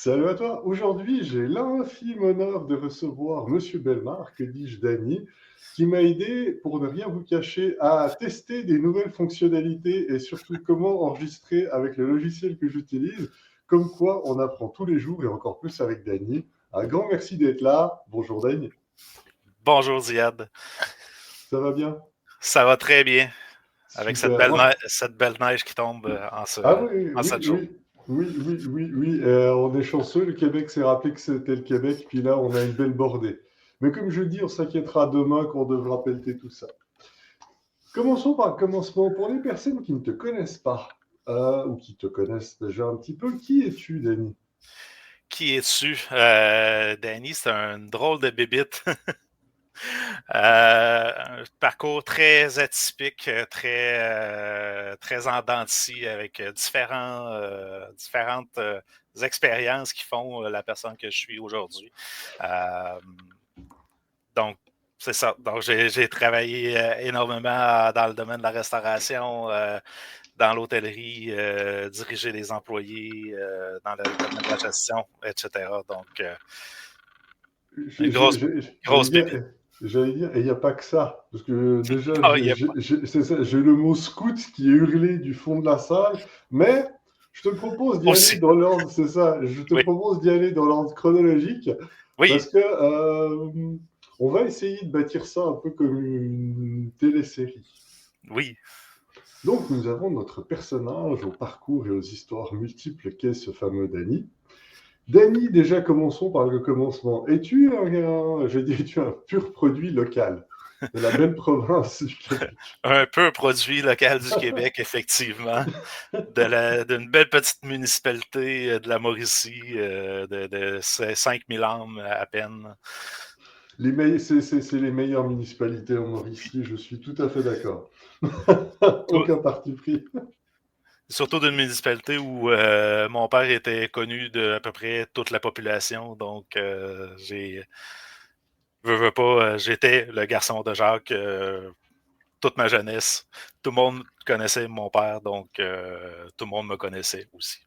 Salut à toi. Aujourd'hui, j'ai l'infime honneur de recevoir Monsieur Belmar, que dis-je, Dany, qui m'a aidé, pour ne rien vous cacher, à tester des nouvelles fonctionnalités et surtout comment enregistrer avec le logiciel que j'utilise. Comme quoi, on apprend tous les jours et encore plus avec Dany. Un grand merci d'être là. Bonjour Dany. Bonjour Ziad. Ça va bien? Ça va très bien avec Super. cette belle neige qui tombe Ah oui, en oui, 7 jours. oui. Oui, oui, oui, oui. On est chanceux. Le Québec s'est rappelé que c'était le Québec, puis là, on a une belle bordée. Mais comme je dis, on s'inquiétera demain quand on devra pelleter tout ça. Commençons par le commencement. Pour les personnes qui ne te connaissent pas, ou qui te connaissent déjà un petit peu, qui es-tu, Denis? Qui es-tu? Danny, c'est un drôle de bébite. Un parcours très atypique, très en dents de scie, avec différentes expériences qui font la personne que je suis aujourd'hui. Euh, Donc, c'est ça. Donc, j'ai travaillé énormément dans le domaine de la restauration, dans l'hôtellerie, diriger les employés dans le domaine de la gestion, etc. Donc, Je- une je- grosse, je- J'allais grosse dire, bébé. j'allais dire, et il n'y a pas que ça. Parce que déjà, Oh, il y a c'est ça, j'ai le mot scout qui est hurlé du fond de la salle, mais je te propose d'y aller aussi. dans l'ordre, c'est ça, je te Oui, propose d'y aller dans l'ordre chronologique, parce oui, que on va essayer de bâtir ça un peu comme une télésérie. oui. Donc, nous avons notre personnage au parcours et aux histoires multiples qu'est ce fameux Danny. Danny, déjà commençons par le commencement. Es-tu un pur produit local de la belle province du Québec? Un peu produit local du Québec, effectivement. D'une belle petite municipalité de la Mauricie, de 5000 âmes à peine. C'est les meilleures municipalités en Mauricie, je suis tout à fait d'accord. Tout, Aucun parti pris. Surtout d'une municipalité où mon père était connu de à peu près toute la population. Donc, veux pas, j'étais le garçon de Jacques toute ma jeunesse. Tout le monde connaissait mon père, donc tout le monde me connaissait aussi.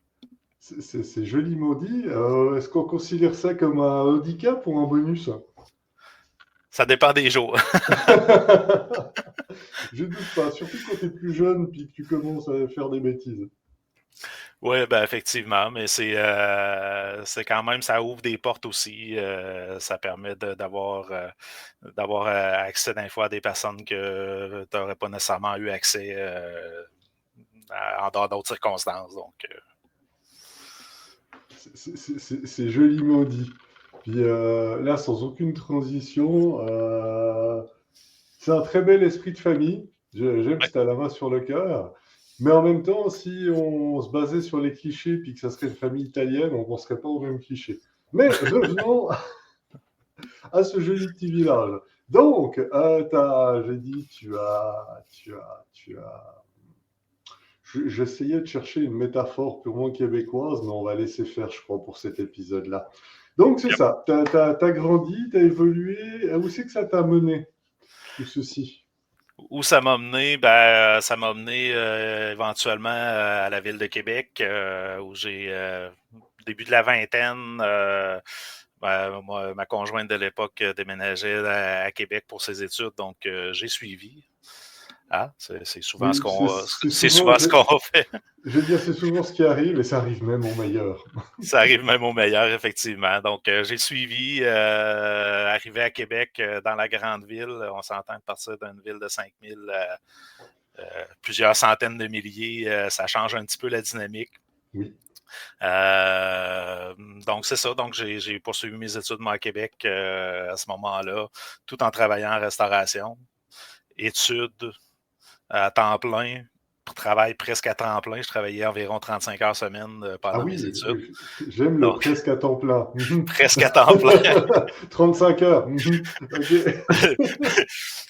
C'est joliment dit. Est-ce qu'on considère ça comme un handicap ou un bonus? Ça dépend des jours. Je doute pas, surtout quand tu es plus jeune puis que tu commences à faire des bêtises. Oui, ben effectivement, mais c'est quand même, ça ouvre des portes aussi. Ça permet d'avoir accès d'un fois à des personnes que tu n'aurais pas nécessairement eu accès en dehors d'autres circonstances. Donc, C'est joliment dit. Puis là, sans aucune transition, c'est un très bel esprit de famille. J'aime que ouais. tu as la main sur le cœur. Mais en même temps, si on se basait sur les clichés puis que ça serait une famille italienne, on ne penserait pas aux mêmes clichés. Mais revenons à ce joli petit village. Donc, j'ai dit, tu as. J'essayais de chercher une métaphore purement québécoise, mais on va laisser faire, je crois, pour cet épisode-là. Donc, c'est ça. T'as grandi, t'as évolué. Où c'est que ça t'a mené, tout ceci? Où ça m'a mené? Ben, ça m'a mené éventuellement à la ville de Québec, où début de la vingtaine, ma conjointe de l'époque déménageait à Québec pour ses études, donc j'ai suivi. Ah, c'est souvent Oui, c'est souvent ce qu'on fait. je veux dire, c'est souvent ce qui arrive, et ça arrive même au meilleur. Ça arrive même au meilleur, effectivement. Donc, j'ai suivi, arrivé à Québec dans la grande ville. On s'entend de partir d'une ville de 5000 plusieurs centaines de milliers, ça change un petit peu la dynamique. Oui. Euh, donc, c'est ça. Donc, j'ai poursuivi mes études, moi, à Québec à ce moment-là, tout en travaillant en restauration. Études à temps plein, travail presque à temps plein. Je travaillais environ 35 heures semaine Ah pendant mes oui, études. j'aime le Donc, presque à temps plein. presque à temps plein. 35 heures. Ok.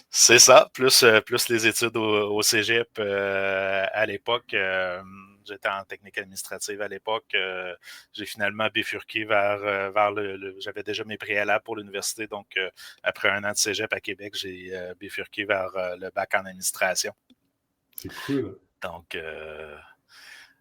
C'est ça, plus les études au cégep à l'époque. J'étais en technique administrative à l'époque. J'ai finalement bifurqué vers j'avais déjà mes préalables pour l'université, donc après un an de cégep à Québec, j'ai bifurqué vers le bac en administration. C'est cool. Donc,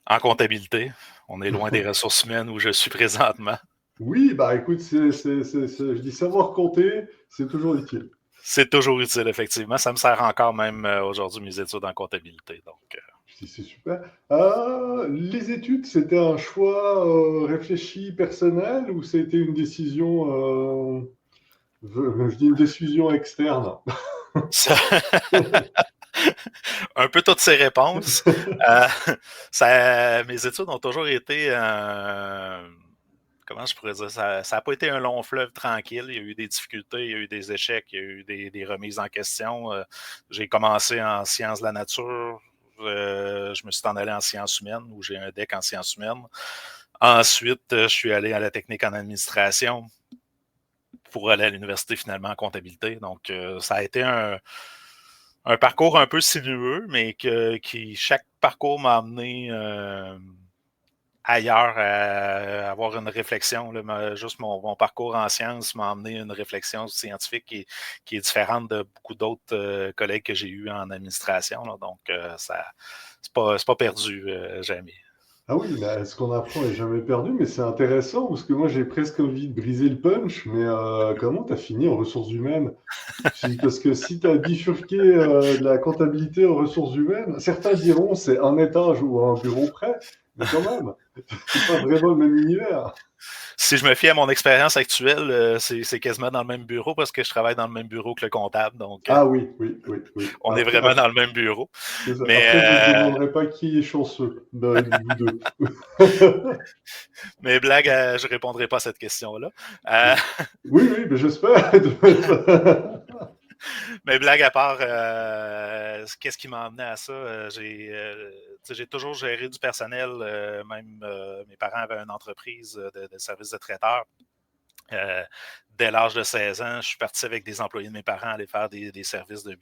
En comptabilité, on est loin des ressources humaines où je suis présentement. Oui, bah écoute, je dis savoir compter, c'est toujours utile. C'est toujours utile, effectivement. Ça me sert encore même aujourd'hui mes études en comptabilité. Donc, Je dis c'est super. Les études, c'était un choix réfléchi personnel ou c'était une décision, je dis une décision externe? ça... un peu toutes ces réponses. Euh, mes études ont toujours été comment je pourrais dire, ça n'a pas été un long fleuve tranquille. Il y a eu des difficultés, il y a eu des échecs, il y a eu des remises en question. J'ai commencé en sciences de la nature. Je me suis en allé en sciences humaines, où j'ai un DEC en sciences humaines. Ensuite, je suis allé à la technique en administration pour aller à l'université finalement en comptabilité. Donc, ça a été un parcours un peu sinueux, mais chaque parcours m'a amené ailleurs à avoir une réflexion. Là, juste mon parcours en sciences m'a amené une réflexion scientifique qui est différente de beaucoup d'autres collègues que j'ai eus en administration. Là. Donc, c'est pas perdu jamais. Ah oui, mais ce qu'on apprend est jamais perdu, mais c'est intéressant parce que moi j'ai presque envie de briser le punch, mais comment t'as fini en ressources humaines? Parce que si t'as bifurqué de la comptabilité aux ressources humaines, certains diront c'est un étage ou un bureau près, mais quand même, c'est pas vraiment le même univers. Si je me fie à mon expérience actuelle, c'est quasiment dans le même bureau parce que je travaille dans le même bureau que le comptable. Donc, Ah oui, oui, oui, oui. on est vraiment dans le même bureau. C'est ça. Mais, Après, je ne demanderai pas qui est chanceux de vous deux. mais blague, je répondrai pas à cette question-là. Oui, oui, mais j'espère. Mais blague à part, qu'est-ce qui m'a amené à ça? J'ai toujours géré du personnel. Même mes parents avaient une entreprise de services de traiteurs. Dès l'âge de 16 ans, je suis parti avec des employés de mes parents aller faire des services de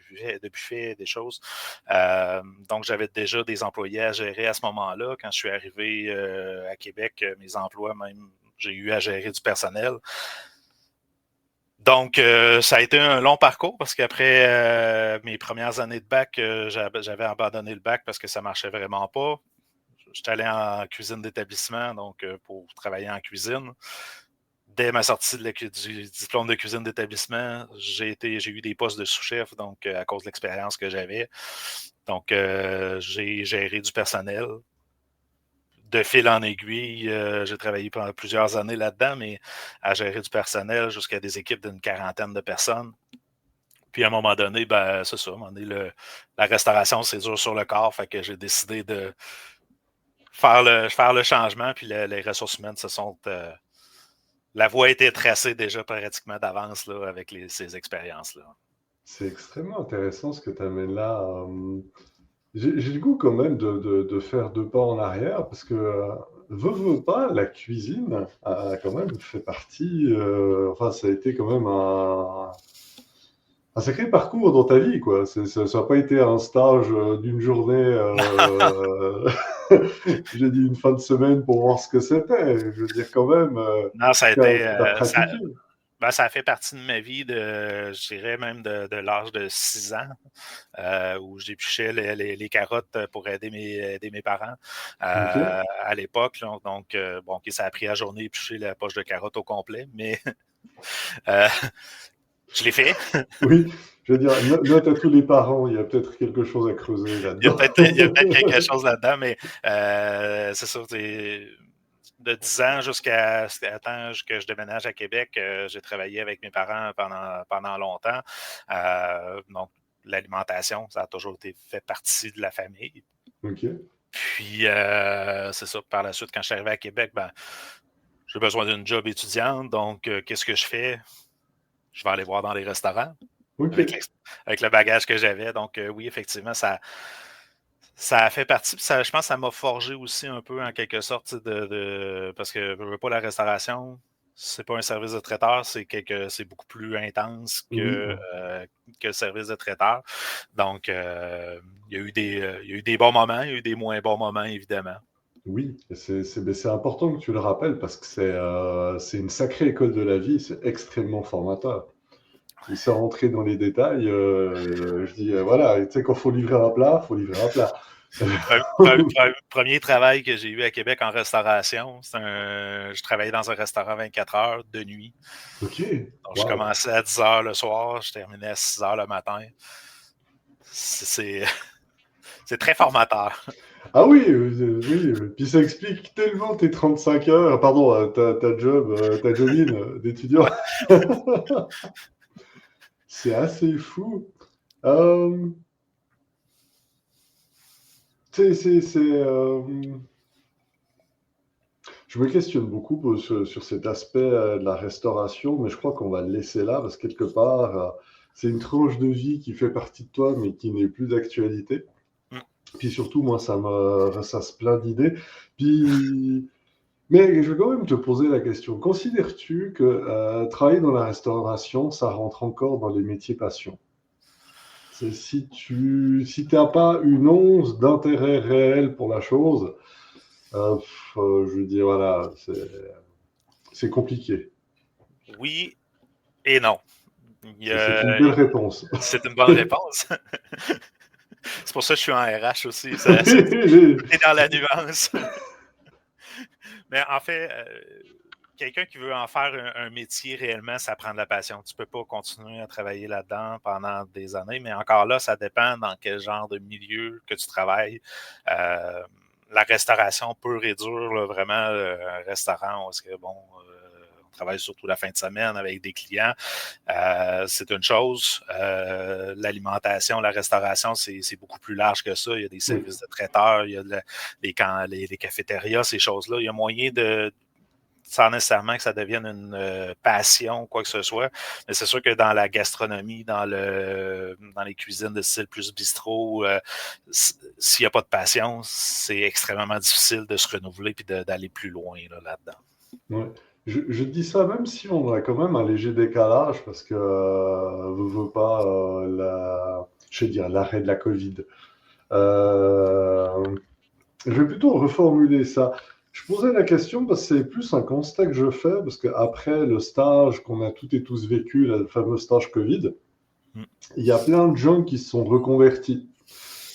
buffet, des choses. Donc, j'avais déjà des employés à gérer à ce moment-là. Quand je suis arrivé à Québec, mes emplois, même, j'ai eu à gérer du personnel. Donc, ça a été un long parcours parce qu'après mes premières années de bac, j'avais abandonné le bac parce que ça marchait vraiment pas. J'étais allé en cuisine d'établissement, donc pour travailler en cuisine. Dès ma sortie du diplôme de cuisine d'établissement, j'ai eu des postes de sous-chef, donc à cause de l'expérience que j'avais. Donc, j'ai géré du personnel. De fil en aiguille, j'ai travaillé pendant plusieurs années là-dedans, mais à gérer du personnel jusqu'à des équipes d'une quarantaine de personnes. Puis à un moment donné, ben, c'est ça, à un moment donné, la restauration, c'est dur sur le corps, fait que j'ai décidé de faire le changement, puis les ressources humaines se sont... la voie a été tracée déjà pratiquement d'avance là, avec ces expériences-là. C'est extrêmement intéressant ce que tu amènes là. J'ai le goût quand même de faire deux pas en arrière parce que, veux pas, la cuisine a quand même fait partie, enfin, ça a été quand même un sacré parcours dans ta vie, quoi. Ça n'a pas été un stage d'une journée, j'ai dit une fin de semaine pour voir ce que c'était. Je veux dire, quand même, Non, ça a t'as, été. t'as pratiqué. Ça a fait partie de ma vie je dirais même de l'âge de 6 ans, où j'épluchais les carottes pour aider mes parents Ok. à l'époque. Là. Donc, bon, okay, ça a pris la journée éplucher la poche de carottes au complet, mais euh, je l'ai fait. Oui, je veux dire, note à tous les parents, il y a peut-être quelque chose à creuser là-dedans. Il y a peut-être quelque chose là-dedans, mais c'est ça. De 10 ans jusqu'à temps que je déménage à Québec, j'ai travaillé avec mes parents pendant longtemps. Donc, l'alimentation, ça a toujours fait partie de la famille. Ok. Puis, c'est ça. Par la suite, quand je suis arrivé à Québec, ben, j'ai besoin d'une job étudiante. Donc, qu'est-ce que je fais? Je vais aller voir dans les restaurants Ok. avec le bagage que j'avais. Donc, oui, effectivement, ça a fait partie, puis je pense que ça m'a forgé aussi un peu en quelque sorte parce que je veux pas la restauration, c'est pas un service de traiteur, c'est beaucoup plus intense Oui. que le service de traiteur. Donc il y a eu des bons moments, il y a eu des moins bons moments, évidemment. Oui, et c'est important que tu le rappelles parce que c'est une sacrée école de la vie, c'est extrêmement formateur. Et sans rentrer dans les détails, je dis, voilà, tu sais, quand faut livrer un plat, faut livrer un plat. Premier travail que j'ai eu à Québec en restauration, je travaillais dans un restaurant 24 heures de nuit. Ok. Donc, je Wow. commençais à 10 heures le soir, je terminais à 6 heures le matin. C'est très formateur. Ah oui, oui. Puis ça explique tellement tes 35 heures, pardon, ta jobine d'étudiant. Ouais. C'est assez fou. Euh, je me questionne beaucoup sur cet aspect de la restauration, mais je crois qu'on va le laisser là parce que quelque part, c'est une tranche de vie qui fait partie de toi, mais qui n'est plus d'actualité. Mm. Puis surtout, moi, ça me ressasse plein d'idées. Puis, mais je vais quand même te poser la question. Considères-tu que travailler dans la restauration, ça rentre encore dans les métiers passion? C'est si t'as pas une once d'intérêt réel pour la chose, je veux dire, voilà, c'est compliqué. Oui et non. C'est une belle réponse. C'est une bonne réponse. C'est pour ça que je suis en RH aussi. C'est dans la nuance. Mais en fait, quelqu'un qui veut en faire un métier réellement, ça prend de la passion. Tu ne peux pas continuer à travailler là-dedans pendant des années, mais encore là, ça dépend dans quel genre de milieu que tu travailles. La restauration peut réduire là, vraiment un restaurant parce que bon. On travaille surtout la fin de semaine avec des clients. C'est une chose. L'alimentation, la restauration, c'est beaucoup plus large que ça. Il y a des Oui. services de traiteurs, il y a les cafétérias, ces choses-là. Il y a moyen de, sans nécessairement que ça devienne une passion ou quoi que ce soit. Mais c'est sûr que dans la gastronomie, dans les cuisines de style plus bistrot, s'il n'y a pas de passion, c'est extrêmement difficile de se renouveler et d'aller plus loin là-dedans. Ouais. Je dis ça même si on a quand même un léger décalage parce que veut pas je vais dire l'arrêt de la Covid. Euh, je vais plutôt reformuler ça. Je posais la question parce que c'est plus un constat que je fais parce qu'après le stage qu'on a toutes et tous vécu, le fameux stage Covid, il y a plein de gens qui se sont reconvertis.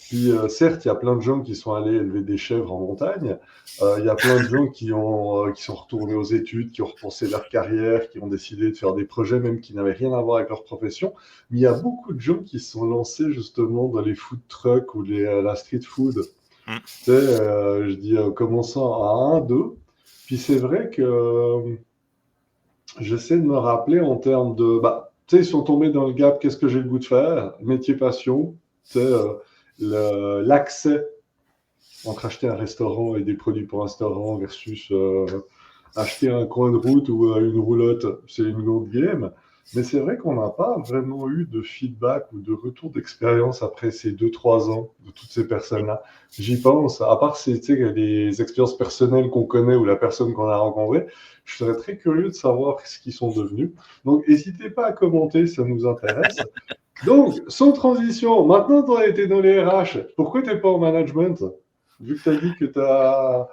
Puis certes, il y a plein de gens qui sont allés élever des chèvres en montagne. Il y a plein de gens qui sont retournés aux études, qui ont repensé leur carrière, qui ont décidé de faire des projets même qui n'avaient rien à voir avec leur profession. Mais il y a beaucoup de gens qui se sont lancés justement dans les food trucks ou la street food. Mm. Tu sais, je dis commençant à un, deux. Puis c'est vrai que j'essaie de me rappeler en termes de, bah, tu sais, ils sont tombés dans le gap, qu'est-ce que j'ai le goût de faire? Métier passion, tu sais, l'accès entre acheter un restaurant et des produits pour un restaurant versus acheter un coin de route ou une roulotte, c'est une autre game. Mais c'est vrai qu'on n'a pas vraiment eu de feedback ou de retour d'expérience après ces 2-3 ans de toutes ces personnes-là. J'y pense, à part les expériences personnelles qu'on connaît ou la personne qu'on a rencontrée, je serais très curieux de savoir ce qu'ils sont devenus. Donc, n'hésitez pas à commenter, ça nous intéresse. Donc, sans transition, maintenant tu as été dans les RH, pourquoi tu n'es pas en management? Vu que tu as dit que tu as,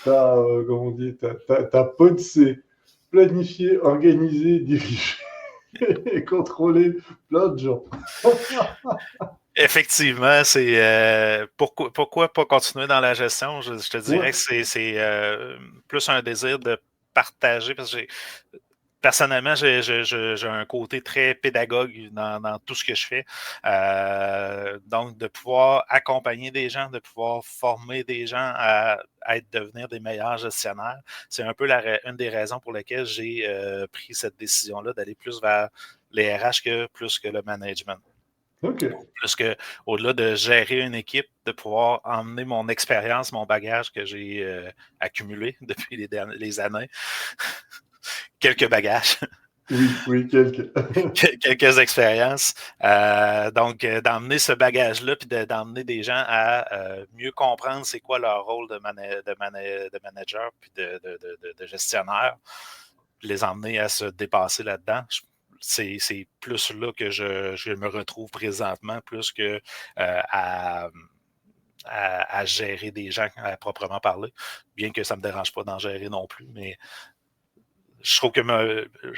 comment on dit, t'as podsé, planifié, organisé, dirigé et contrôlé plein de gens. Effectivement, c'est pourquoi pas continuer dans la gestion? Je te dirais Ouais. que c'est plus un désir de partager parce que personnellement, j'ai un côté très pédagogue dans tout ce que je fais. Donc, de pouvoir accompagner des gens, de pouvoir former des gens à devenir des meilleurs gestionnaires, c'est un peu une des raisons pour lesquelles j'ai pris cette décision-là d'aller plus vers les RH plus que le management. Ok. Plus que, au-delà de gérer une équipe, de pouvoir emmener mon expérience, mon bagage que j'ai accumulé depuis les années, quelques bagages, Oui, oui, quelques. quelques expériences. Donc, d'emmener ce bagage-là, puis d'emmener des gens à mieux comprendre c'est quoi leur rôle de manager, puis de gestionnaire, les emmener à se dépasser là-dedans. C'est plus là que je me retrouve présentement, plus que à gérer des gens à proprement parler, bien que ça ne me dérange pas d'en gérer non plus, mais je trouve que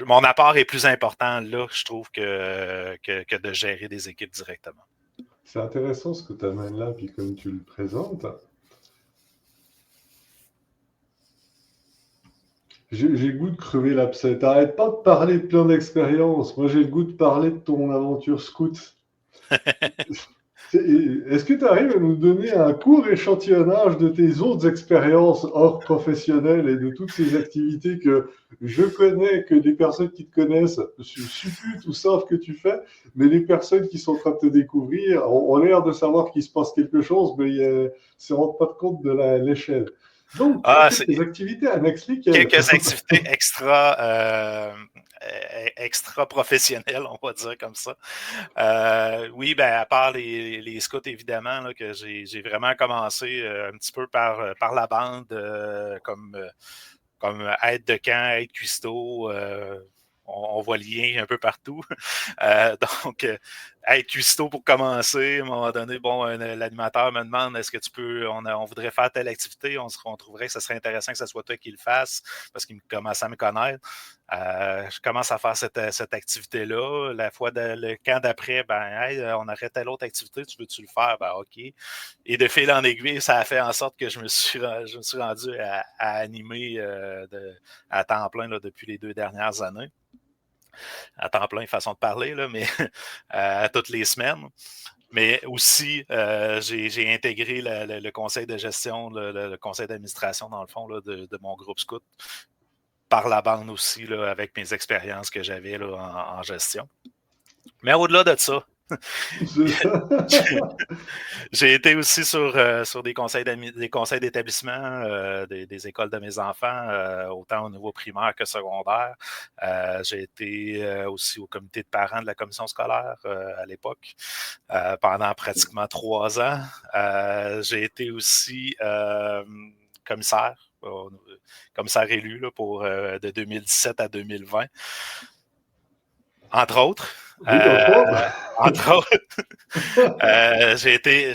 mon apport est plus important là, je trouve, que de gérer des équipes directement. C'est intéressant ce que tu amènes là, puis comme tu le présentes. J'ai le goût de crever l'abcès. T'arrêtes pas de parler de plein d'expériences. Moi, j'ai le goût de parler de ton aventure scout. Est-ce que tu arrives à nous donner un court échantillonnage de tes autres expériences hors professionnelles et de toutes ces activités que je connais, que les personnes qui te connaissent supputent ou savent que tu fais, mais les personnes qui sont en train de te découvrir ont l'air de savoir qu'il se passe quelque chose, mais ne se rendent pas compte de l'échelle. Donc, tu as fait tes activités annexes lesquelles? Quelques activités extra professionnelles, on va dire comme ça. Oui, ben à part les scouts, évidemment, là, que j'ai vraiment commencé un petit peu par la bande comme aide de camp, aide cuistot. On voit le lien un peu partout. Donc, être cuistot pour commencer, à un moment donné, bon, l'animateur me demande est-ce que tu peux, on voudrait faire telle activité, on trouverait que ce serait intéressant que ce soit toi qui le fasses, parce qu'il commence à me connaître. Je commence à faire cette activité-là. La fois le camp d'après, ben, hey, on aurait telle autre activité, tu veux-tu le faire? Ben, OK. Et de fil en aiguille, ça a fait en sorte que je me suis rendu à animer à temps plein là, depuis les 2 dernières années. À temps plein, façon de parler, là, mais toutes les semaines. Mais aussi, j'ai intégré le conseil de gestion, le conseil d'administration, dans le fond, là, de mon groupe scout, par la bande aussi, là, avec mes expériences que j'avais là, en gestion. Mais au-delà de ça, j'ai été aussi sur des conseils d'établissement, des écoles de mes enfants, autant au niveau primaire que secondaire. J'ai été aussi au comité de parents de la commission scolaire à l'époque, pendant pratiquement 3 ans. J'ai été aussi commissaire élu là, de 2017 à 2020. Entre autres. Oui, entre autres. Entre autres. J'ai été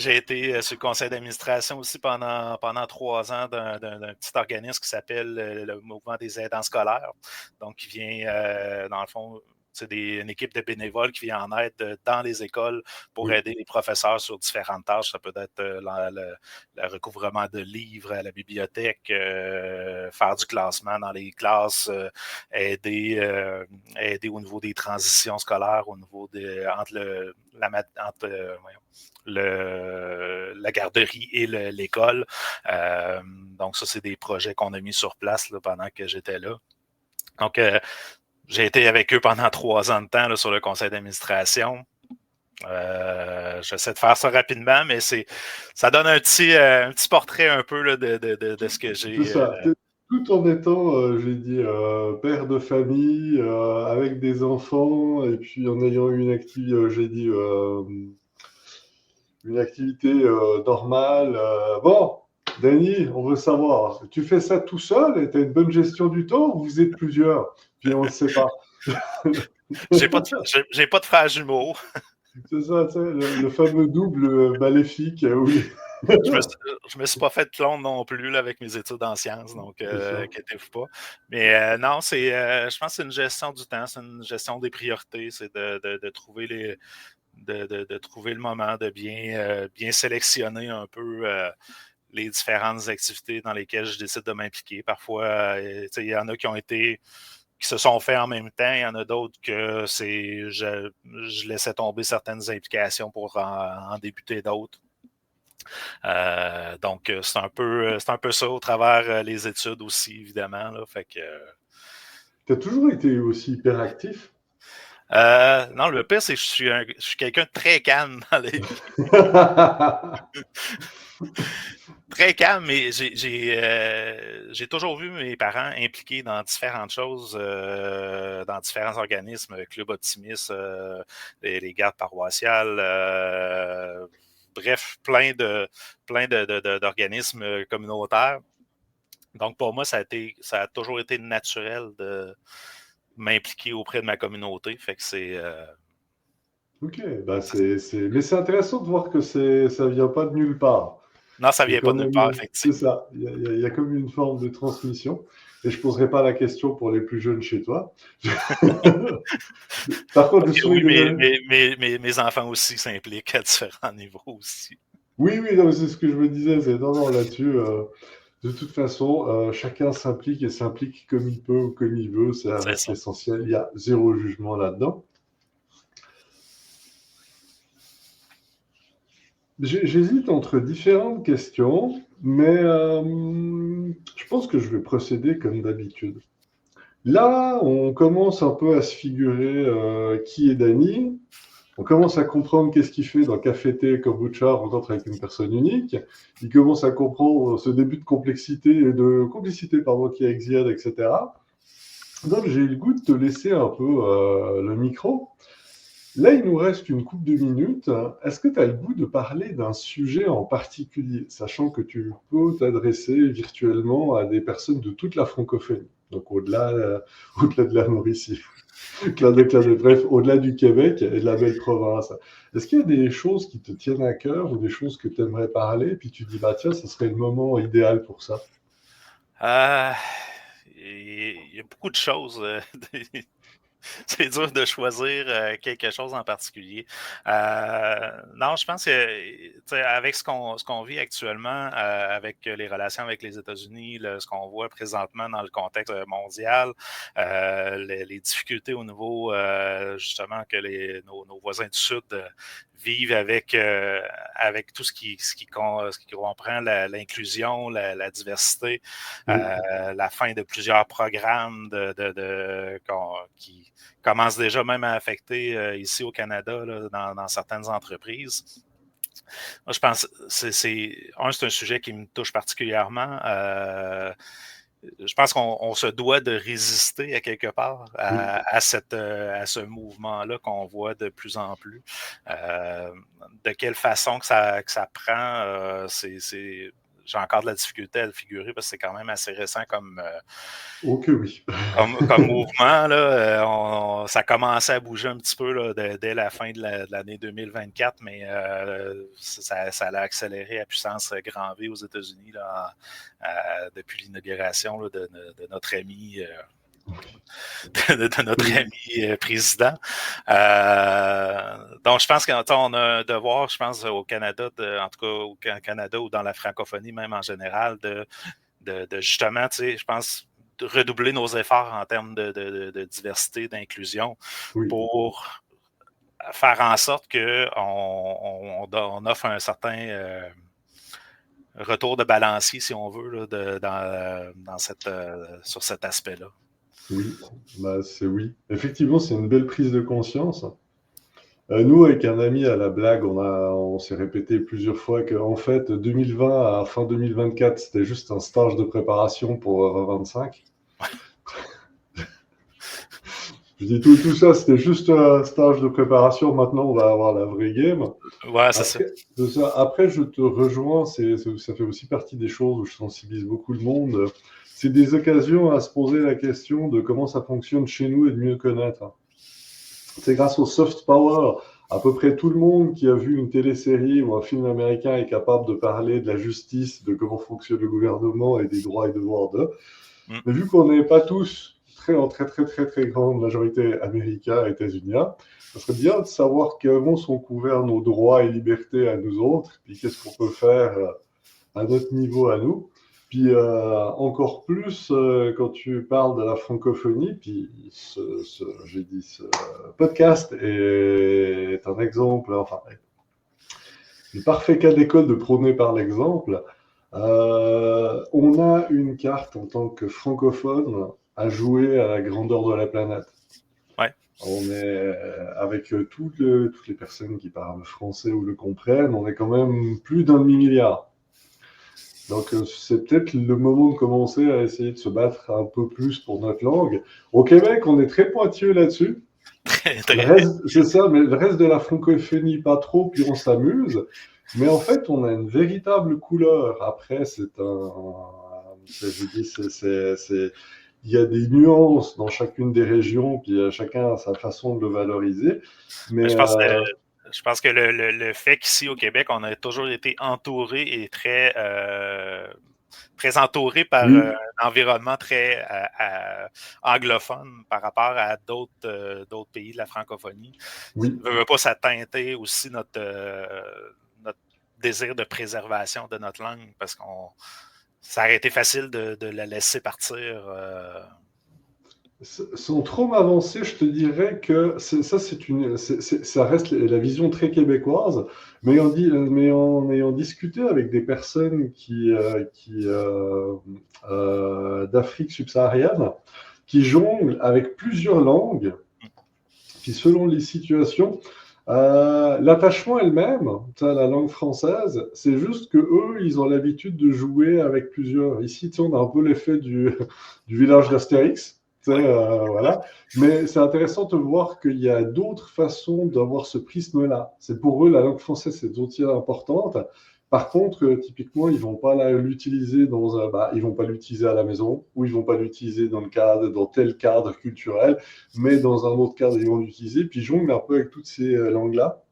sur le conseil d'administration aussi pendant 3 ans d'un petit organisme qui s'appelle le Mouvement des aidants scolaires. Donc, qui vient, dans le fond, c'est une équipe de bénévoles qui vient en aide dans les écoles pour aider les professeurs sur différentes tâches. Ça peut être le recouvrement de livres à la bibliothèque, faire du classement dans les classes, aider au niveau des transitions scolaires, au niveau entre la garderie et l'école. Donc, ça, c'est des projets qu'on a mis sur place là, pendant que j'étais là. Donc, j'ai été avec eux pendant 3 ans de temps là, sur le conseil d'administration. J'essaie de faire ça rapidement, mais ça donne un petit portrait un peu là, de ce que j'ai. C'est ça. Tout en étant, j'ai dit, père de famille, avec des enfants, et puis en ayant une activité, j'ai dit, une activité normale. Bon, Danny, on veut savoir, tu fais ça tout seul et tu as une bonne gestion du temps ou vous êtes plusieurs? Puis on ne sait pas. J'ai pas de frère jumeau. C'est ça, tu sais, le fameux double maléfique, oui. Je me suis pas fait clone non plus là, avec mes études en sciences, donc inquiétez-vous pas. Mais non, je pense que c'est une gestion du temps, c'est une gestion des priorités, c'est de trouver de trouver le moment, de bien sélectionner un peu les différentes activités dans lesquelles je décide de m'impliquer. Parfois, il y en a qui se sont faits en même temps. Il y en a d'autres que je laissais tomber certaines implications pour en débuter d'autres. Donc, c'est un peu ça au travers les études aussi, évidemment. Là, fait que, tu as toujours été aussi hyperactif? Non, le pire, c'est que je suis quelqu'un de très calme dans la vie. Très calme, mais j'ai toujours vu mes parents impliqués dans différentes choses, dans différents organismes, Club Optimiste, les gardes paroissiales, bref, plein d'organismes communautaires. Donc, pour moi, ça a toujours été naturel de m'impliquer auprès de ma communauté. Fait que c'est... OK, mais c'est intéressant de voir que ça vient pas de nulle part. Non, ça vient pas de nulle part, C'est effectivement. ça, il y a comme une forme de transmission. et je ne poserai pas la question pour les plus jeunes chez toi. Par contre, je souris Oui, déjà. mes enfants aussi s'impliquent à différents niveaux aussi. Oui, oui, non, c'est ce que je me disais. Non, non, là-dessus, de toute façon, chacun s'implique et s'implique comme il peut ou comme il veut. Ça C'est reste ça. l'essentiel. Il y a zéro jugement là-dedans. J'hésite entre différentes questions, mais je pense que je vais procéder comme d'habitude. Là, on commence un peu à se figurer qui est Dany. On commence à comprendre qu'est-ce qu'il fait dans Café Thé Kombucha rencontre avec une personne unique. Il commence à comprendre ce début de complexité et de complicité pardon, qui a avec Ziad, etc. Donc j'ai le goût de te laisser un peu le micro. Là, il nous reste une couple de minutes. Est-ce que tu as le goût de parler d'un sujet en particulier, sachant que tu peux t'adresser virtuellement à des personnes de toute la francophonie, donc au-delà de la Mauricie, bref, au-delà du Québec et de la belle province. Est-ce qu'il y a des choses qui te tiennent à cœur ou des choses que tu aimerais parler, puis tu dis, bah tiens, ce serait le moment idéal pour ça? Il y a beaucoup de choses. C'est dur de choisir quelque chose en particulier. Non, je pense que avec ce qu'on vit actuellement, avec les relations avec les États-Unis, ce qu'on voit présentement dans le contexte mondial, les difficultés au niveau justement que nos voisins du Sud vivent avec tout ce qui comprend l'inclusion, la diversité, Oui, la fin de plusieurs programmes qui commencent déjà même à affecter ici au Canada là, dans certaines entreprises. Moi, je pense que c'est un sujet qui me touche particulièrement. Je pense qu'on se doit de résister à quelque part oui. à ce mouvement-là qu'on voit de plus en plus. De quelle façon que ça prend, j'ai encore de la difficulté à le figurer parce que c'est quand même assez récent Oh que oui. comme mouvement. Là, ça commençait à bouger un petit peu là, dès la fin de l'année 2024, mais ça a accéléré à puissance grand V aux États-Unis là, depuis l'inauguration là, de notre ami. De notre Oui, ami président. Donc, je pense qu'on a un devoir, je pense, au Canada, en tout cas au Canada ou dans la francophonie même en général, de justement, tu sais, je pense, de redoubler nos efforts en termes de diversité, d'inclusion oui. pour faire en sorte qu'on on offre un certain retour de balancier, si on veut, là, sur cet aspect-là. Oui, bah, c'est oui. Effectivement, c'est une belle prise de conscience. Nous, avec un ami à la blague, on s'est répété plusieurs fois qu'en fait, 2020 à fin 2024, c'était juste un stage de préparation pour 25. Je dis tout ça, c'était juste un stage de préparation. Maintenant, on va avoir la vraie game. Ouais, c'est ça. Après, je te rejoins. Ça fait aussi partie des choses où je sensibilise beaucoup le monde. C'est des occasions à se poser la question de comment ça fonctionne chez nous et de mieux connaître. C'est grâce au soft power. À peu près tout le monde qui a vu une télésérie ou un film américain est capable de parler de la justice, de comment fonctionne le gouvernement et des droits et devoirs d'eux. Mm. Mais vu qu'on n'est pas tous en très grande majorité américains et états-uniens, ça serait bien de savoir comment sont couverts nos droits et libertés à nous autres, puis qu'est-ce qu'on peut faire à notre niveau à nous. Puis encore plus quand tu parles de la francophonie, puis j'ai dit ce podcast est un exemple, enfin, le parfait cas d'école de prôner par l'exemple. On a une carte en tant que francophone à jouer à la grandeur de la planète. Ouais. On est avec toutes les personnes qui parlent français ou le comprennent, on est quand même plus d'un demi-milliard. Donc c'est peut-être le moment de commencer à essayer de se battre un peu plus pour notre langue. Au Québec, on est très pointilleux là-dessus. Le reste, c'est ça, mais le reste de la francophonie, pas trop, puis on s'amuse. Mais en fait, on a une véritable couleur. Après, je dis, il y a des nuances dans chacune des régions, puis chacun a sa façon de le valoriser. Mais Mais je pense que le fait qu'ici au Québec, on a toujours été entouré et très très entouré par Oui, un environnement très anglophone par rapport à d'autres pays de la francophonie. oui. Ne veut pas ça teinter aussi notre désir de préservation de notre langue parce qu'on ça aurait été facile de la laisser partir. Sans trop m'avancer, je te dirais que ça reste la vision très québécoise, mais en ayant discuté avec des personnes d'Afrique subsaharienne, qui jonglent avec plusieurs langues, qui selon les situations, l'attachement est le même, la langue française, c'est juste que eux, ils ont l'habitude de jouer avec plusieurs. Ici, on a un peu l'effet du village d'Astérix. Oui, Voilà. Mais c'est intéressant de voir qu'il y a d'autres façons d'avoir ce prisme-là. C'est pour eux, la langue française, c'est aussi importante. Par contre, typiquement, ils vont pas l'utiliser ils vont pas l'utiliser à la maison, ou ils vont pas l'utiliser dans tel cadre culturel, mais dans un autre cadre, ils vont l'utiliser. Puis jongle un peu avec toutes ces langues-là.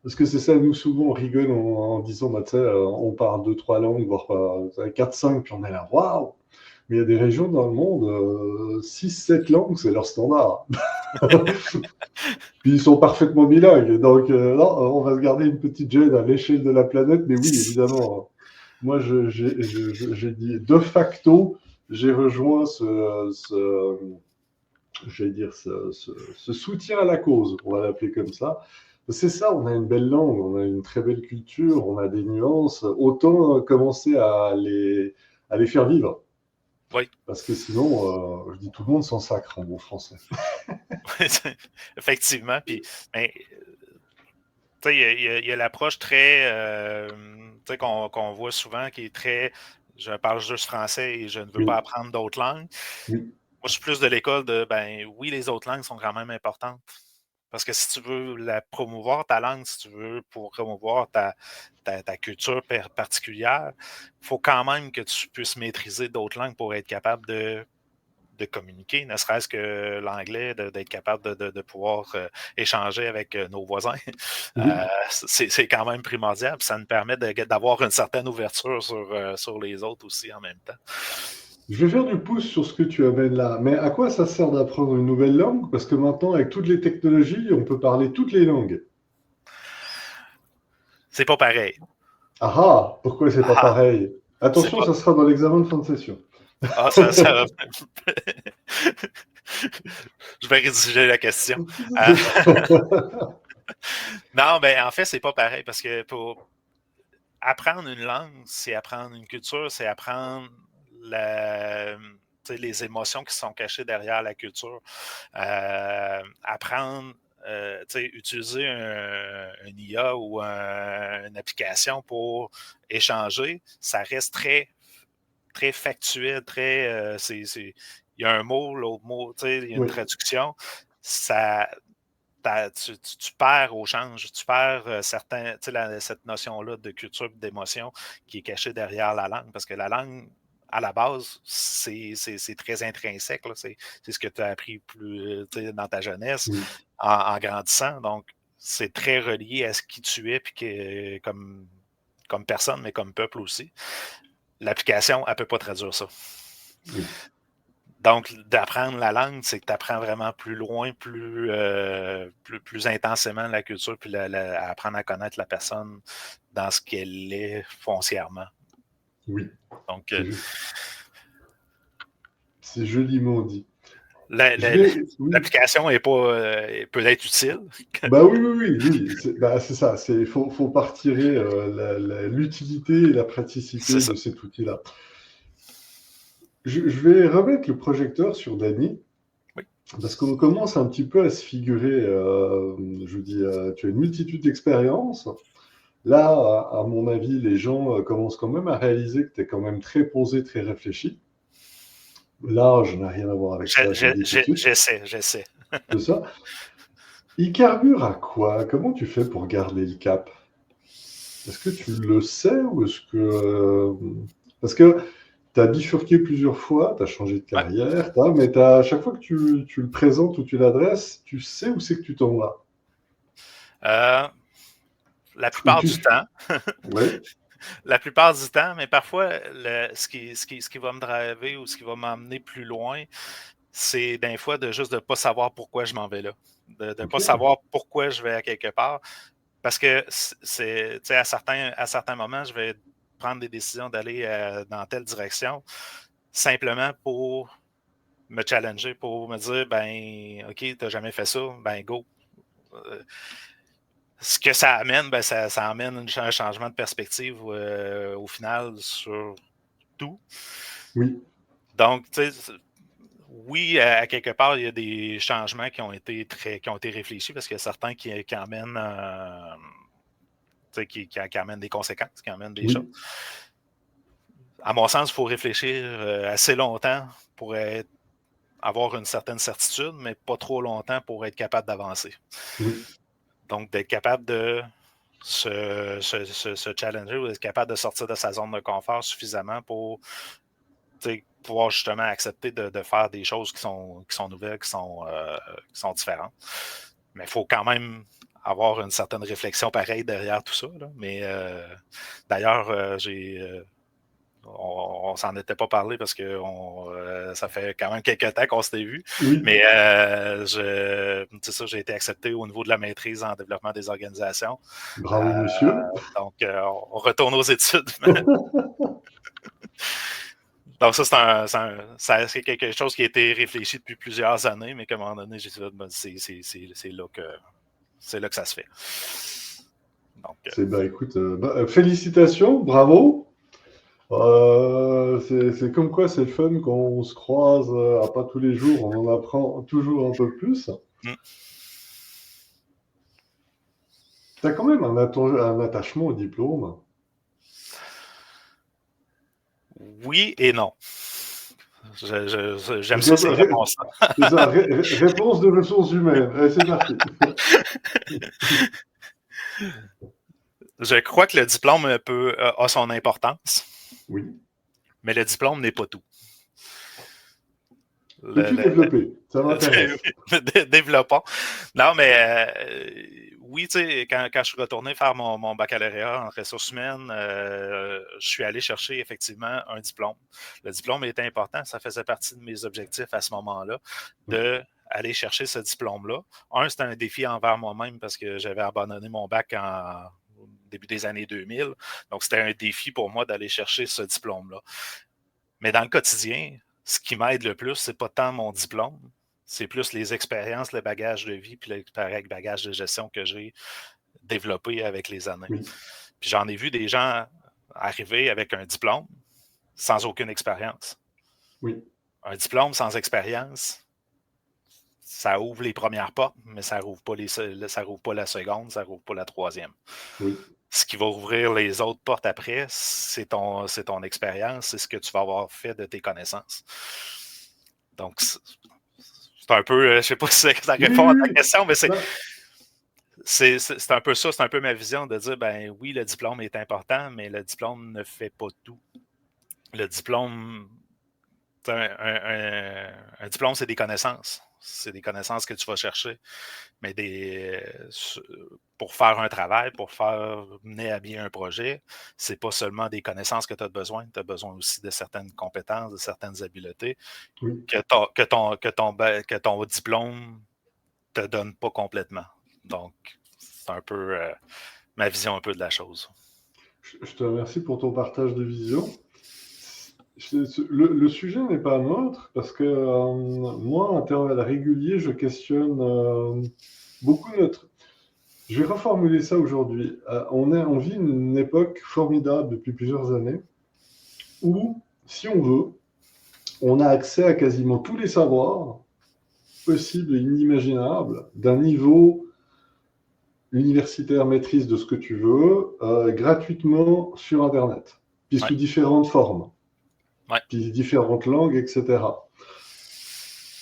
Parce que c'est ça, nous, souvent, on rigole en disant, bah, on parle deux, trois langues, voire 4, 5, puis on est là, waouh! Mais il y a des régions dans le monde, 6, 7 langues, c'est leur standard. Puis ils sont parfaitement bilingues. Donc, non, on va se garder une petite gêne à l'échelle de la planète. Mais oui, évidemment, moi, j'ai dit de facto, j'ai rejoint ce soutien à la cause, on va l'appeler comme ça. C'est ça, on a une belle langue, on a une très belle culture, on a des nuances. Autant commencer à les faire vivre. oui. Parce que sinon, je dis tout le monde s'en sacre en bon français. Effectivement. Puis, mais, il y a l'approche très qu'on voit souvent qui est très je parle juste français et je ne veux Oui, pas apprendre d'autres langues. oui, Moi, je suis plus de l'école de oui, les autres langues sont quand même importantes. Parce que si tu veux la promouvoir, ta langue, si tu veux pour promouvoir ta culture particulière, il faut quand même que tu puisses maîtriser d'autres langues pour être capable de communiquer, ne serait-ce que l'anglais, d'être capable de pouvoir échanger avec nos voisins. oui. C'est quand même primordial. Puis ça nous permet d'avoir une certaine ouverture sur les autres aussi en même temps. Je vais faire du pouce sur ce que tu amènes là. Mais à quoi ça sert d'apprendre une nouvelle langue? Parce que maintenant, avec toutes les technologies, on peut parler toutes les langues. C'est pas pareil. Ah ah, pourquoi c'est pas Ah, pareil? c'est Attention, pas. ça sera dans l'examen de fin de session. Ah, Je vais rédiger la question. Non, ben en fait, c'est pas pareil parce que pour apprendre une langue, c'est apprendre une culture, c'est apprendre les émotions qui sont cachées derrière la culture. Apprendre, utiliser un IA ou une application pour échanger, ça reste très, très factuel, très. Il y a un mot, l'autre mot, il y a une Oui, traduction. Ça, tu perds au change, tu perds cette notion-là de culture et d'émotion qui est cachée derrière la langue. Parce que la langue, à la base, c'est très intrinsèque. C'est ce que tu as appris plus dans ta jeunesse oui. en grandissant. Donc, c'est très relié à ce qui tu es, puis comme personne, mais comme peuple aussi. L'application, elle ne peut pas traduire ça. Oui. Donc, d'apprendre la langue, c'est que tu apprends vraiment plus loin, plus intensément la culture, puis apprendre à connaître la personne dans ce qu'elle est foncièrement. Oui. Donc, C'est joliment dit. Oui. l'application est pas, peut être utile. Bah oui, oui, oui, oui. C'est ça. Faut pas retirer l'utilité et la praticité C'est ça. de cet outil-là. Je vais remettre le projecteur sur Dany. Oui. Parce qu'on commence un petit peu à se figurer, je vous dis, tu as une multitude d'expériences. Là, à mon avis, les gens commencent quand même à réaliser que tu es quand même très posé, très réfléchi. Là, je n'ai rien à voir avec ça, je le dis tout de suite. J'essaie. C'est ça. Il carbure à quoi? Comment tu fais pour garder le cap? Est-ce que tu le sais ou est-ce que... Parce que tu as bifurqué plusieurs fois, tu as changé de Ouais. carrière, mais à chaque fois que tu le présentes ou tu l'adresses, tu sais où c'est que tu t'en vas. La plupart du temps. Ouais. La plupart du temps, mais parfois, ce qui va me driver ou ce qui va m'emmener plus loin, c'est des fois de juste de ne pas savoir pourquoi je m'en vais là. De ne pas savoir pourquoi je vais à quelque part. Parce que à certains moments, je vais prendre des décisions d'aller dans telle direction simplement pour me challenger, pour me dire, ben, OK, tu n'as jamais fait ça, ben, go. Ce que ça amène, ben, ça amène un changement de perspective au final sur tout. Oui. Donc, tu sais, oui, à quelque part, il y a des changements qui ont été réfléchis parce qu'il y a certains qui amènent qui amènent des conséquences, qui amènent des choses. À mon sens, il faut réfléchir assez longtemps pour avoir une certaine certitude, mais pas trop longtemps pour être capable d'avancer. Oui. Donc, d'être capable de se challenger ou d'être capable de sortir de sa zone de confort suffisamment pour pouvoir justement accepter de faire des choses qui sont nouvelles, qui sont différentes. Mais il faut quand même avoir une certaine réflexion pareille derrière tout ça. Là. Mais d'ailleurs, on s'en était pas parlé parce que ça fait quand même quelques temps qu'on s'était vu. Oui. Mais j'ai été accepté au niveau de la maîtrise en développement des organisations. Bravo, monsieur. Donc, on retourne aux études. Donc, ça, c'est quelque chose qui a été réfléchi depuis plusieurs années, mais qu'à un moment donné, j'ai dit, c'est là que ça se fait. Donc, écoute, félicitations, bravo. C'est comme quoi c'est fun quand on se croise à pas tous les jours, on en apprend toujours un peu plus. Tu as quand même un attachement au diplôme. Oui et non. J'aime ça, ces réponses-là. C'est ça, réponse de ressources humaines. Allez, c'est parti. Je crois que le diplôme a son importance. Oui. Mais le diplôme n'est pas tout. Peux-tu développer? Ça m'intéresse. Développons. Non, mais oui, tu sais, quand je suis retourné faire mon baccalauréat en ressources humaines, je suis allé chercher effectivement un diplôme. Le diplôme était important, ça faisait partie de mes objectifs à ce moment-là, d'aller chercher ce diplôme-là. C'était un défi envers moi-même parce que j'avais abandonné mon bac au début des années 2000. Donc, c'était un défi pour moi d'aller chercher ce diplôme-là. Mais dans le quotidien, ce qui m'aide le plus, c'est pas tant mon diplôme, c'est plus les expériences, le bagage de vie, puis le bagage de gestion que j'ai développé avec les années. Oui. Puis j'en ai vu des gens arriver avec un diplôme sans aucune expérience. Oui. Un diplôme sans expérience, ça ouvre les premières portes, mais ça rouvre pas ça rouvre pas la seconde, ça rouvre pas la troisième. Oui. Ce qui va ouvrir les autres portes après, c'est ton expérience, c'est ce que tu vas avoir fait de tes connaissances. Donc, c'est un peu, je ne sais pas si ça répond à ta question, mais c'est un peu ça, c'est un peu ma vision de dire, ben oui, le diplôme est important, mais le diplôme ne fait pas tout. Le diplôme, un diplôme, c'est des connaissances. C'est des connaissances que tu vas chercher. Mais pour faire un travail, pour mener à bien un projet, c'est pas seulement des connaissances que tu as besoin. Tu as besoin aussi de certaines compétences, de certaines habiletés que ton diplôme te donne pas complètement. Donc, c'est un peu ma vision un peu de la chose. Je te remercie pour ton partage de vision. Le sujet n'est pas neutre parce que moi, à intervalles réguliers, je questionne beaucoup notre... Je vais reformuler ça aujourd'hui. On vit une époque formidable depuis plusieurs années où, si on veut, on a accès à quasiment tous les savoirs possibles et inimaginables d'un niveau universitaire maîtrise de ce que tu veux, gratuitement sur Internet, puis sous différentes formes. Puis différentes langues, etc.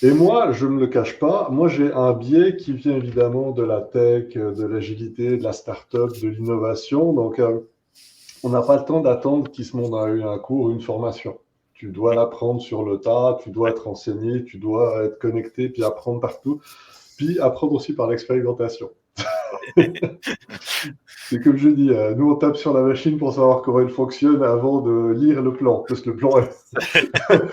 Et moi, je ne me le cache pas, moi j'ai un biais qui vient évidemment de la tech, de l'agilité, de la start-up, de l'innovation. Donc, on n'a pas le temps d'attendre qu'il se monte un cours, une formation. Tu dois l'apprendre sur le tas, tu dois être renseigné, tu dois être connecté, puis apprendre partout, puis apprendre aussi par l'expérimentation. C'est comme je dis, nous on tape sur la machine pour savoir comment elle fonctionne avant de lire le plan. Parce que le plan,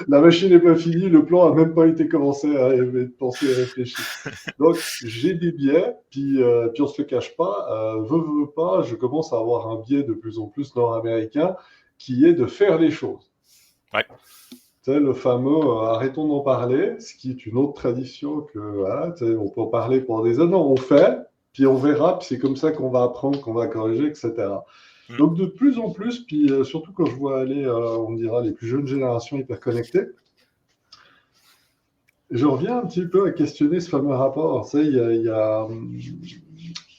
la machine n'est pas finie, le plan n'a même pas été commencé à être pensé et réfléchi. Donc j'ai des biais, puis on se le cache pas, veut pas, je commence à avoir un biais de plus en plus nord-américain qui est de faire les choses. Ouais. Tu sais, le fameux arrêtons d'en parler, ce qui est une autre tradition que voilà, tu sais, on peut en parler pendant des années, on fait, puis on verra, puis c'est comme ça qu'on va apprendre, qu'on va corriger, etc. Donc de plus en plus, puis surtout quand je vois aller, on dira, les plus jeunes générations hyper connectées, je reviens un petit peu à questionner ce fameux rapport. Tu sais,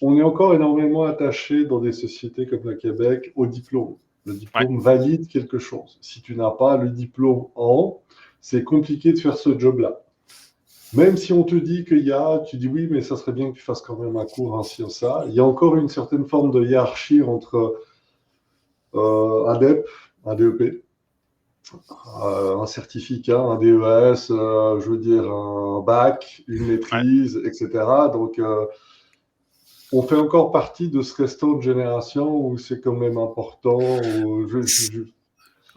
on est encore énormément attaché dans des sociétés comme le Québec au diplôme. Le diplôme valide quelque chose. Si tu n'as pas le diplôme en, c'est compliqué de faire ce job-là. Même si on te dit tu dis oui, mais ça serait bien que tu fasses quand même un cours ainsi ou ça. Il y a encore une certaine forme de hiérarchie entre un DEP, un DEP, un certificat, un DES, je veux dire un bac, une maîtrise, etc. Donc, on fait encore partie de ce restant de génération où c'est quand même important.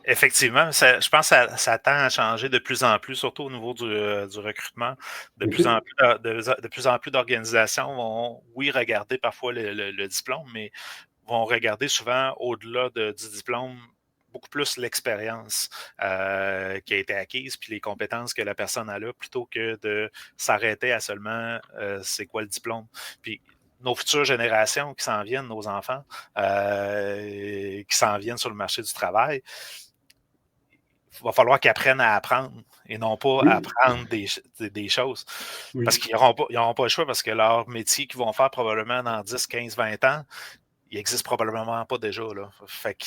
Effectivement, je pense que ça tend à changer de plus en plus, surtout au niveau du recrutement. De plus en Okay. plus, de plus en plus d'organisations vont, oui, regarder parfois le diplôme, mais vont regarder souvent au-delà du diplôme beaucoup plus l'expérience qui a été acquise, puis les compétences que la personne a là, plutôt que de s'arrêter à seulement c'est quoi le diplôme. Puis nos futures générations qui s'en viennent, nos enfants, qui s'en viennent sur le marché du travail, il va falloir qu'ils apprennent à apprendre et non pas à Oui, apprendre des choses. Parce oui, qu'ils n'auront pas le choix parce que leur métier qu'ils vont faire probablement dans 10, 15, 20 ans, il n'existe probablement pas déjà. Là. Fait que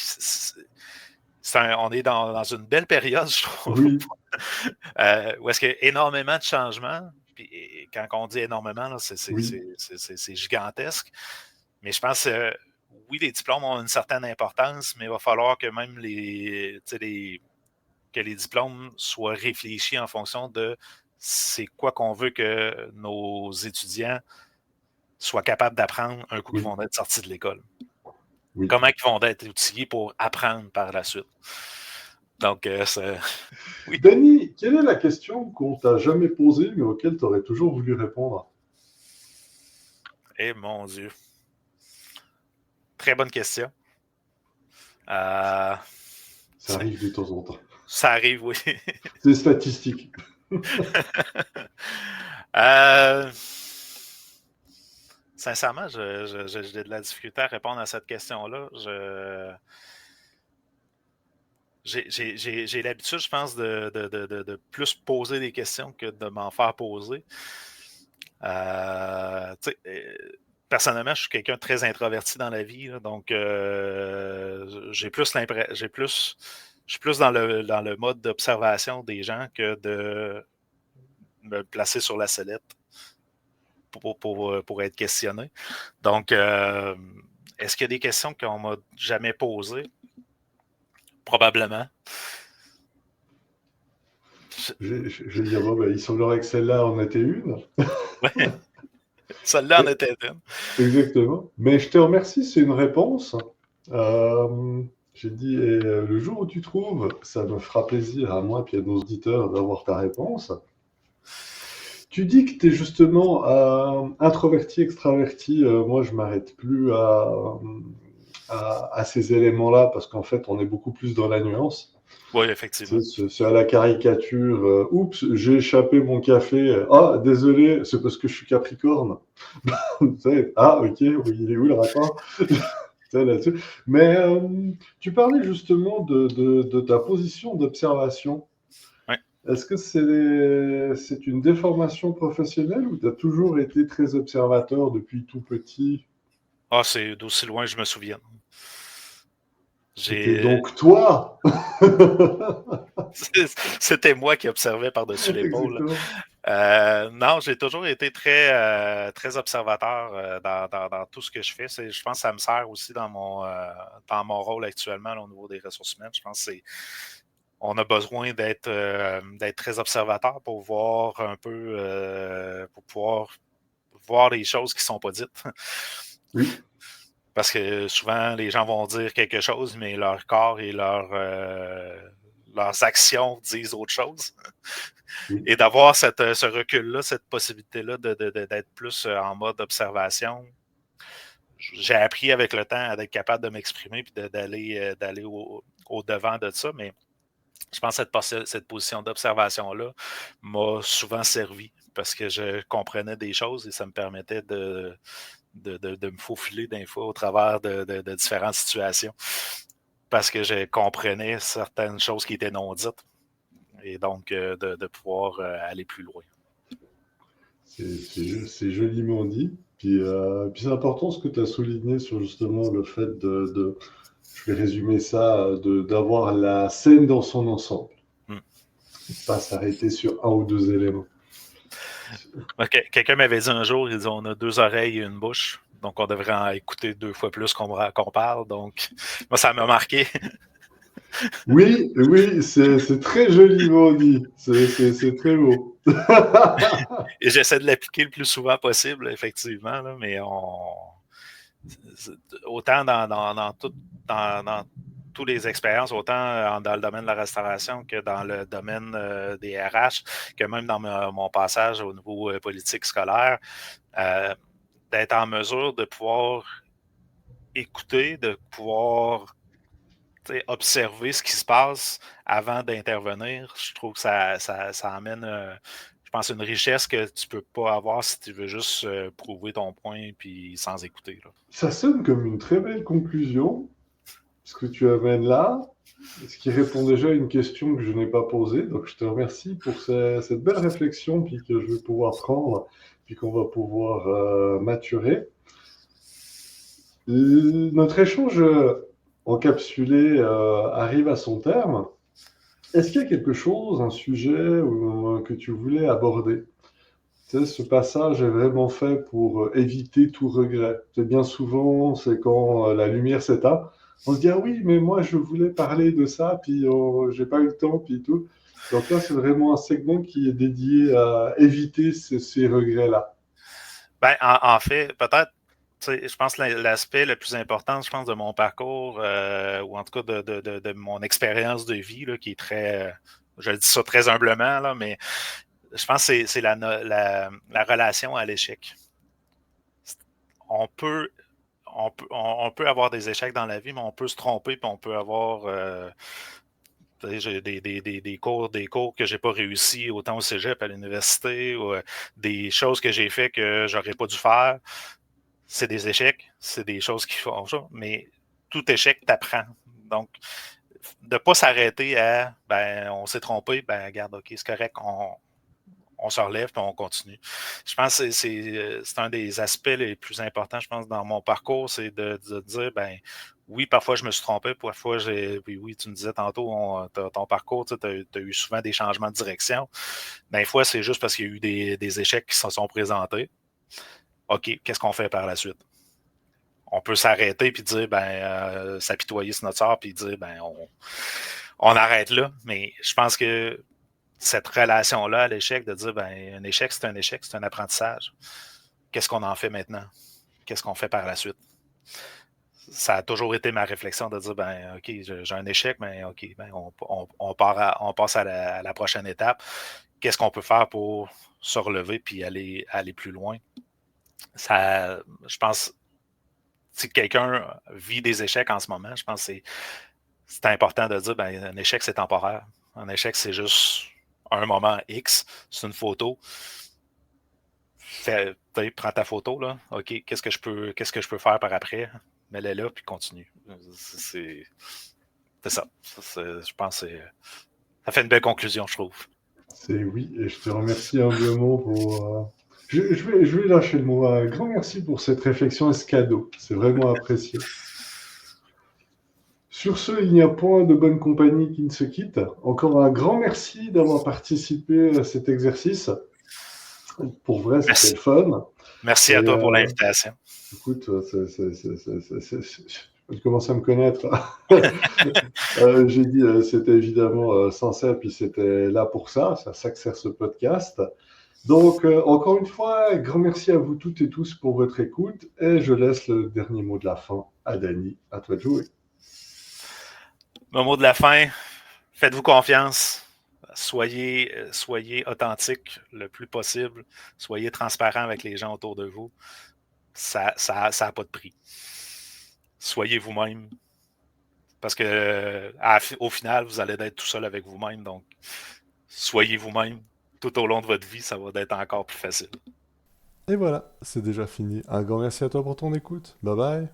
on est dans une belle période, je trouve, oui, où est-ce qu'il y a énormément de changements. Puis, quand on dit énormément, là, oui, c'est gigantesque. Mais je pense que oui, les diplômes ont une certaine importance, mais il va falloir que même que les diplômes soient réfléchis en fonction de c'est quoi qu'on veut que nos étudiants soient capables d'apprendre un coup qu'ils oui, vont être sortis de l'école. oui. Comment ils vont être outillés pour apprendre par la suite. Donc, oui. Danny, quelle est la question qu'on t'a jamais posée mais auquel tu aurais toujours voulu répondre? Eh mon Dieu. Très bonne question. Euh, Ça arrive de temps en temps. ça arrive, oui. C'est statistique. euh, sincèrement, j'ai de la difficulté à répondre à cette question-là. J'ai l'habitude, je pense, de plus poser des questions que de m'en faire poser. Personnellement, je suis quelqu'un de très introverti dans la vie, là, donc j'ai plus l'impression, je suis plus dans le mode d'observation des gens que de me placer sur la sellette pour être questionné. Donc, est-ce qu'il y a des questions qu'on m'a jamais posées? Probablement. Je vais dire, bon, ben, il semblerait que celle-là en était une. Ouais, celle-là en était une. Exactement. Mais je te remercie, c'est une réponse. J'ai dit, le jour où tu trouves, ça me fera plaisir à moi et à nos auditeurs d'avoir ta réponse. Tu dis que tu es justement introverti, extraverti. Moi, je m'arrête plus à ces éléments-là parce qu'en fait, on est beaucoup plus dans la nuance. Oui, effectivement. C'est à la caricature. Oups, j'ai échappé mon café. Ah, désolé, c'est parce que je suis Capricorne. Ah, ok, oui, il est où le rapport? Là-dessus. Mais tu parlais justement de ta position d'observation. Ouais. Est-ce que c'est une déformation professionnelle ou tu as toujours été très observateur depuis tout petit? Ah, c'est d'aussi loin que je me souviens. C'était J'ai... donc toi! C'était moi qui observais par-dessus l'épaule. Exactement. Non, j'ai toujours été très observateur dans tout ce que je fais. Je pense que ça me sert aussi dans mon rôle actuellement là, au niveau des ressources humaines. Je pense que on a besoin d'être très observateur pour voir un peu, pour pouvoir voir les choses qui ne sont pas dites. Oui. Parce que souvent, les gens vont dire quelque chose, mais leur corps et leurs actions disent autre chose. Oui. Et d'avoir ce recul-là, cette possibilité-là d'être plus en mode observation, j'ai appris avec le temps à être capable de m'exprimer et d'aller au-devant de ça, mais je pense que cette position d'observation-là m'a souvent servi parce que je comprenais des choses et ça me permettait de me faufiler des fois au travers de différentes situations parce que je comprenais certaines choses qui étaient non dites et donc de pouvoir aller plus loin. C'est joliment dit. Puis c'est important ce que tu as souligné sur justement le fait je vais résumer ça, d'avoir la scène dans son ensemble. Pas s'arrêter sur un ou deux éléments. Okay. Quelqu'un m'avait dit un jour, il dit on a 2 oreilles et une bouche, donc on devrait en écouter 2 fois plus qu'on parle. Donc, moi, ça m'a marqué. Oui, c'est très joliment dit. C'est très beau. Et j'essaie de l'appliquer le plus souvent possible, effectivement, là, mais autant dans toutes les expériences, autant dans le domaine de la restauration que dans le domaine des RH, que même dans mon passage au niveau politique scolaire, d'être en mesure de pouvoir écouter, de pouvoir observer ce qui se passe avant d'intervenir. Je trouve que ça amène, je pense, une richesse que tu ne peux pas avoir si tu veux juste prouver ton point puis sans écouter. Là. Ça sonne comme une très belle conclusion, ce que tu amènes là, ce qui répond déjà à une question que je n'ai pas posée. Donc, je te remercie pour cette belle réflexion puis que je vais pouvoir prendre puis qu'on va pouvoir maturer. Notre échange encapsulé arrive à son terme. Est-ce qu'il y a quelque chose, un sujet que tu voulais aborder? Tu sais, ce passage est vraiment fait pour éviter tout regret. Bien souvent, c'est quand la lumière s'éteint, on se dit ah oui, mais moi je voulais parler de ça, puis j'ai pas eu le temps, puis tout. Donc là, c'est vraiment un segment qui est dédié à éviter ces regrets-là. Ben, en fait, peut-être, je pense que l'aspect le plus important, je pense, de mon parcours, ou en tout cas de mon expérience de vie, là, qui est très, je dis ça très humblement, là, mais je pense que c'est la relation à l'échec. On peut avoir des échecs dans la vie, mais on peut se tromper, puis on peut avoir j'ai des cours que j'ai pas réussi autant au cégep, à l'université, ou des choses que j'ai fait que j'aurais pas dû faire. C'est des échecs, c'est des choses qui font ça, mais tout échec t'apprend. Donc, de ne pas s'arrêter à ben on s'est trompé, ben regarde, ok, c'est correct, on se relève et on continue. Je pense que c'est un des aspects les plus importants, je pense, dans mon parcours, c'est de dire, ben oui, parfois je me suis trompé, parfois puis oui, tu me disais tantôt, ton parcours, tu as eu souvent des changements de direction. Des fois, c'est juste parce qu'il y a eu des échecs qui se sont présentés. OK, qu'est-ce qu'on fait par la suite? On peut s'arrêter puis dire, s'apitoyer sur notre sort puis dire, on arrête là. Mais je pense que cette relation-là à l'échec, de dire, un échec, c'est un apprentissage. Qu'est-ce qu'on en fait maintenant? Qu'est-ce qu'on fait par la suite? Ça a toujours été ma réflexion de dire, OK, j'ai un échec, mais OK, on passe à la prochaine étape. Qu'est-ce qu'on peut faire pour se relever puis aller plus loin? Ça, je pense, si quelqu'un vit des échecs en ce moment, je pense que c'est important de dire, un échec, c'est temporaire. Un échec, c'est juste un moment X, c'est une photo. Prends ta photo, là. OK, qu'est-ce que je peux faire par après? Mets-la là, puis continue. C'est ça. Je pense que ça fait une belle conclusion, je trouve. C'est oui, et je te remercie humblement pour... Je vais lâcher le mot. Un grand merci pour cette réflexion et ce cadeau. C'est vraiment apprécié. Sur ce, il n'y a point de bonne compagnie qui ne se quitte. Encore un grand merci d'avoir participé à cet exercice. Pour vrai, c'était le fun. Merci à toi pour l'invitation. Écoute, tu commences à me connaître. J'ai dit, c'était évidemment sincère, puis c'était là pour ça. C'est à ça que sert ce podcast. Donc, encore une fois, grand merci à vous toutes et tous pour votre écoute et je laisse le dernier mot de la fin à Dany. À toi de jouer. Mon mot de la fin, faites-vous confiance. Soyez authentique le plus possible. Soyez transparent avec les gens autour de vous. Ça a pas de prix. Soyez vous-même. Parce que au final, vous allez être tout seul avec vous-même. Donc, soyez vous-même. Tout au long de votre vie, ça va être encore plus facile. Et voilà, c'est déjà fini. Un grand merci à toi pour ton écoute. Bye bye.